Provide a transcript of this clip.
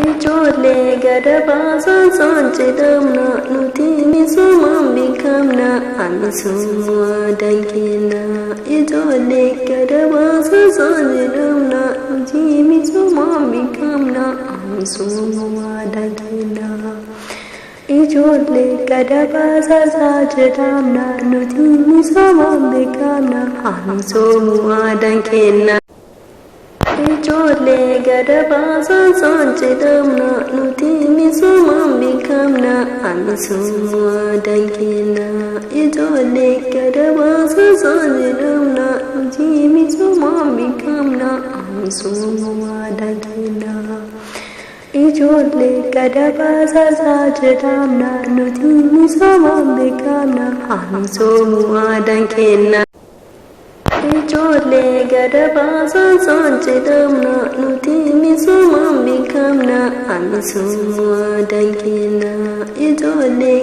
Ijole gadaba son son chidamna nuti misuma bikamna amisuma dankina. Ijole gadaba son son chidamna nuti misuma bikamna amisuma dankina. Ijole gadaba son son chidamna nuti misuma bikamna amisuma dankina. Ijole gadaba son son chidamna nuti misuma bikamna amisuma dankina. Ijole gadaba son son chidamna nuti misuma bikamna amisuma dankina. Ijole gadaba son son chidamna nuti misuma bikamna amisuma dankina. Ijole gadaba son son chidamna nuti misuma bikamna amisuma dankina. Ijole